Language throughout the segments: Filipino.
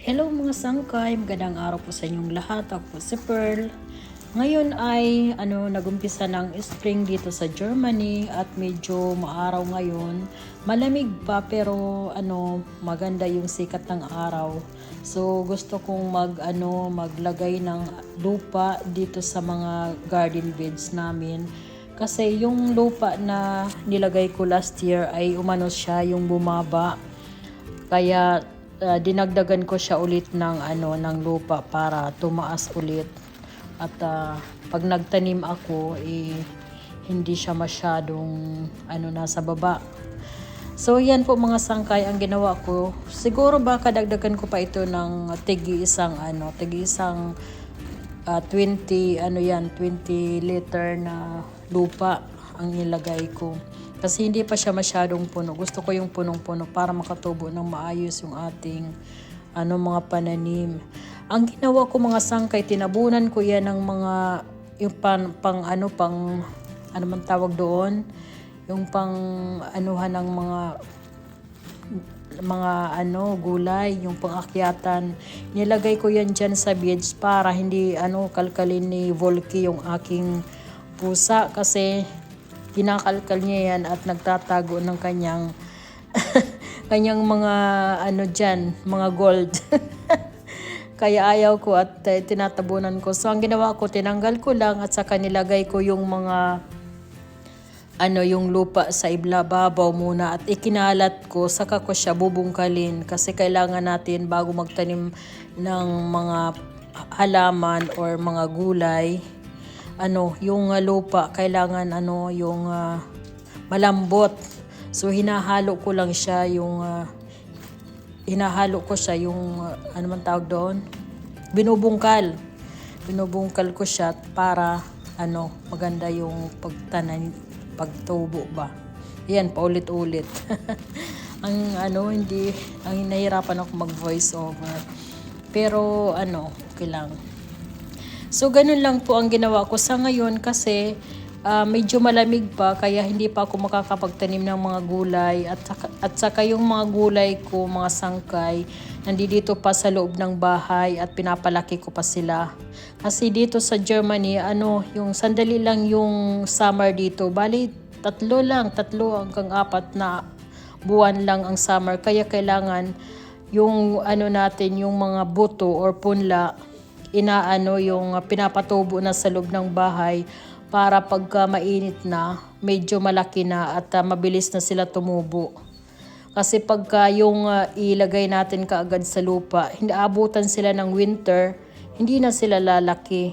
Hello mga sangkay, magandang araw po sa inyong lahat. Ako po si Pearl. Ngayon ay nagumpisa ng spring dito sa Germany at medyo maaraw ngayon. Malamig pa pero maganda yung sikat ng araw. So gusto kong maglagay ng lupa dito sa mga garden beds namin. Kasi yung lupa na nilagay ko last year ay umano siya yung bumaba. Kaya dinagdagan ko siya ulit ng lupa para tumaas ulit. At pag nagtanim ako, hindi siya masyadong nasa baba. So yan po mga sangkay ang ginawa ko. Siguro baka dagdagan ko pa ito ng tigi-isang 20 liter na lupa ang nilagay ko. Kasi hindi pa siya masyadong puno. Gusto ko yung punong-puno para makatubo ng maayos yung ating mga pananim. Ang ginawa ko mga sangkay, tinabunan ko yan ng mga yung pang tawag doon, yung pang anuhan ng mga gulay, yung pangakyatan. Nilagay ko yan dyan sa beds para hindi kalkalin ni Volky yung aking pusa kasi kinakalkal niya yan at nagtatago ng kanyang kanyang mga mga gold. Kaya ayaw ko at tinatabunan ko. So ang ginawa ko, tinanggal ko lang at saka nilagay ko yung mga yung lupa sa iblababaw muna at ikinalat ko, saka ko siya bubungkalin kasi kailangan natin bago magtanim ng mga halaman or mga gulay, yung lupa kailangan yung malambot. So hinahalo ko lang siya yung tawag doon, binubungkal ko siya para maganda yung pagtubo ba. Yan, paulit-ulit. ang nahirapan ako mag voice over. Pero okay lang. So ganun lang po ang ginawa ko sa ngayon kasi medyo malamig pa kaya hindi pa ako makakapagtanim ng mga gulay at saka yung mga gulay ko, mga sangkay, nandito pa sa loob ng bahay at pinapalaki ko pa sila. Kasi dito sa Germany, yung sandali lang yung summer dito. Bali, 3 hanggang 4 na buwan lang ang summer. Kaya kailangan yung natin, yung mga buto or punla, yung pinapatubo na sa loob ng bahay para pagka mainit na, medyo malaki na at mabilis na sila tumubo. Kasi pagka yung ilagay natin kaagad sa lupa, hindi abutan sila ng winter, hindi na sila lalaki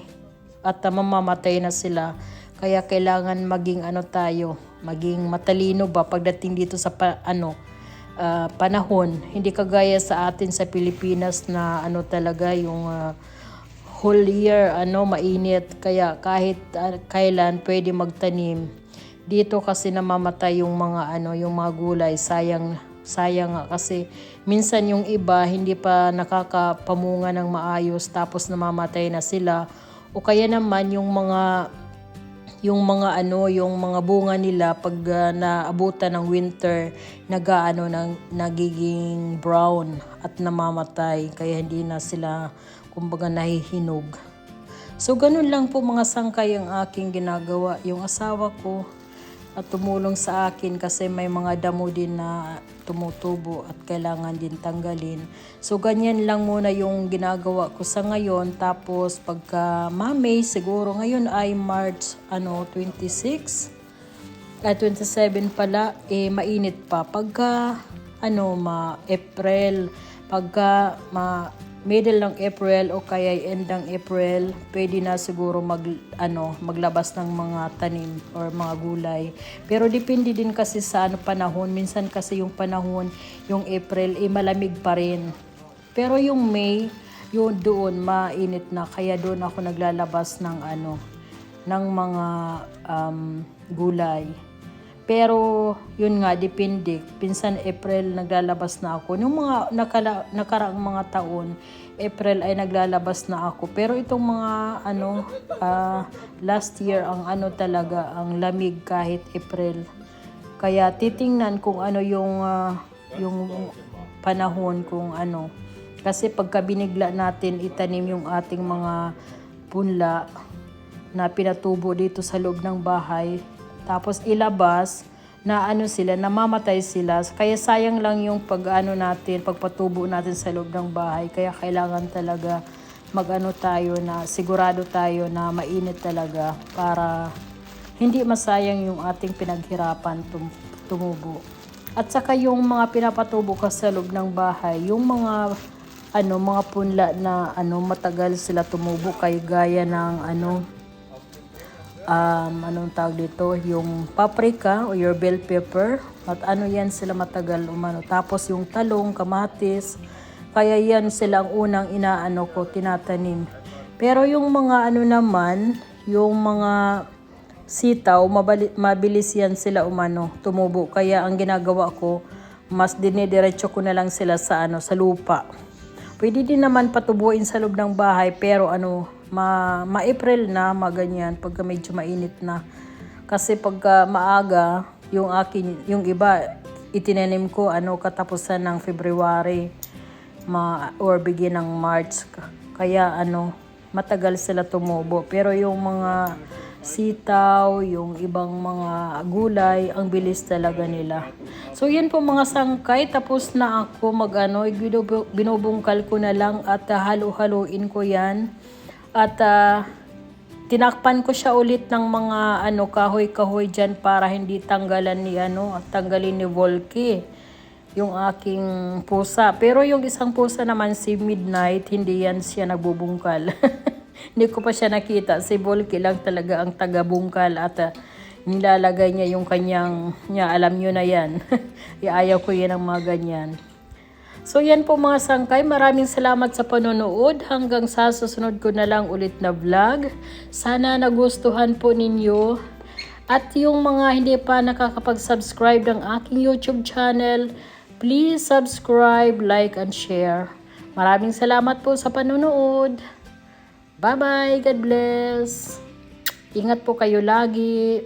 at mamamatay na sila. Kaya kailangan maging maging matalino ba pagdating dito sa panahon. Hindi kagaya sa atin sa Pilipinas na talaga yung whole year mainit, kaya kahit kailan pwede magtanim. Dito kasi namamatay yung mga yung mga gulay, sayang nga kasi minsan yung iba hindi pa nakakapamunga ng maayos tapos namamatay na sila, o kaya naman yung mga bunga nila pag naabutan ng winter nagiging brown at namamatay, kaya hindi na sila kumbaga nahihinog. So ganun lang po mga sangkay ang aking ginagawa. Yung asawa ko at tumulong sa akin kasi may mga damo din na tumutubo at kailangan din tanggalin. So ganyan lang muna yung ginagawa ko sa ngayon. Tapos pagka May, siguro ngayon ay March 26 27 pala, mainit pa. Pagka April, pagka middle ng April o kaya end ng April, pwede na siguro maglabas ng mga tanim or mga gulay. Pero depende din kasi sa panahon. Minsan kasi yung panahon, yung April, malamig pa rin. Pero yung May, yun doon mainit na. Kaya doon ako naglalabas ng mga gulay. Pero yun nga, depende. Pinsan April naglalabas na ako. Nung mga nakaraang mga taon, April ay naglalabas na ako. Pero itong mga last year ang talaga ang lamig kahit April. Kaya titingnan kung yung panahon kung Kasi pagka binigla natin itanim yung ating mga punla na pinatubo dito sa loob ng bahay, tapos ilabas, na ano sila, namamatay sila. Kaya sayang lang yung pagpatubo natin sa loob ng bahay. Kaya kailangan talaga tayo na sigurado tayo na mainit talaga para hindi masayang yung ating pinaghirapan tumubo. At saka yung mga pinapatubo ka sa loob ng bahay, yung mga mga punla na matagal sila tumubo, kay gaya ng anong tawag dito, yung paprika o your bell pepper, at yan sila matagal umano. Tapos yung talong, kamatis, kaya yan sila ang unang tinatanim. Pero yung mga naman, yung mga sitaw, mabilis yan sila tumubo. Kaya ang ginagawa ko, mas dinidiretso ko na lang sila sa lupa. Pwede din naman patubuin sa loob ng bahay, pero ma-April na, maganyan, pagka medyo mainit na. Kasi pagka maaga, yung iba, itinanim ko katapusan ng February, or begin ng March. Kaya matagal sila tumubo. Pero yung mga sitaw, yung ibang mga gulay, ang bilis talaga nila. So yan po mga sangkay, tapos na ako binubungkal ko na lang at halo-haluin ko yan. At tinakpan ko siya ulit ng mga kahoy-kahoy dyan para hindi tanggalan tanggalin ni Volky yung aking pusa. Pero yung isang pusa naman, si Midnight, hindi yan siya nagbubungkal. Hindi ko pa siya nakita. Si Volky lang talaga ang taga-bungkal at nilalagay niya yung kanyang, alam nyo na yan. Ayaw ko yan ang mga ganyan. So yan po mga sangkay, maraming salamat sa panonood. Hanggang sa susunod ko na lang ulit na vlog. Sana nagustuhan po ninyo. At yung mga hindi pa nakakapag-subscribe ng aking YouTube channel, please subscribe, like, and share. Maraming salamat po sa panonood. Bye-bye. God bless. Ingat po kayo lagi.